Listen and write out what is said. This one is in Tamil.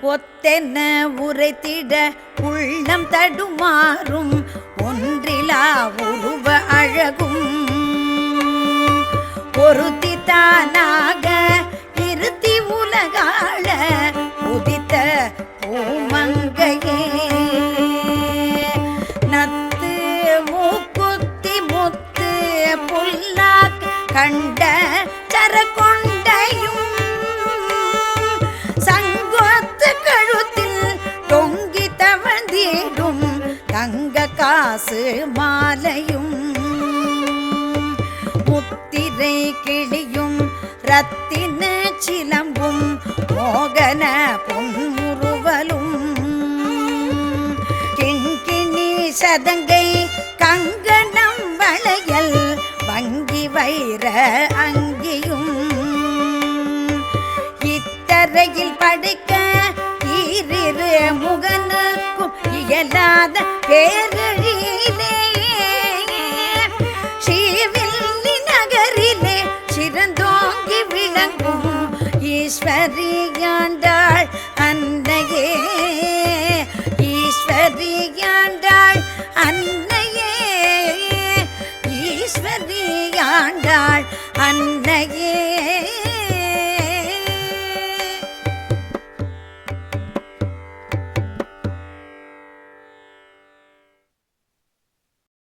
ஒத்தென்ன உரைத்திட உள்ளம் தடுமாறும் ஒன்றிலா உருவ அழகும் ஒருத்தி தானாக இருத்தி உலகாள உதித்த பூமங்கையே நத்து மூக்குத்தி முத்து புல்லாக் கண்ட சரகொண்டையும் சங்கொத்து கழுத்தில் தொங்கி தவழ்ந்திடும் தங்க காசு மாலையும் முத்திரை கிளியும் ரத்தின சிலம்பும் மோகன பொன்முறுவலும் கிண்கிணி சதங்கை கங்கணம் வளையல் வங்கி வைர அங்கியும் இத்தரையில் படைக்க ஈரிரு முகனுக்கும் இயலாத பேரழியிலே ஸ்ரீவில்லி நகரிலே சிறந்தோங்கி விளங்கும் ஈஸ்வரியாண்டாள் அன்னையே ஈஸ்வரியாண்டாள் அன்னை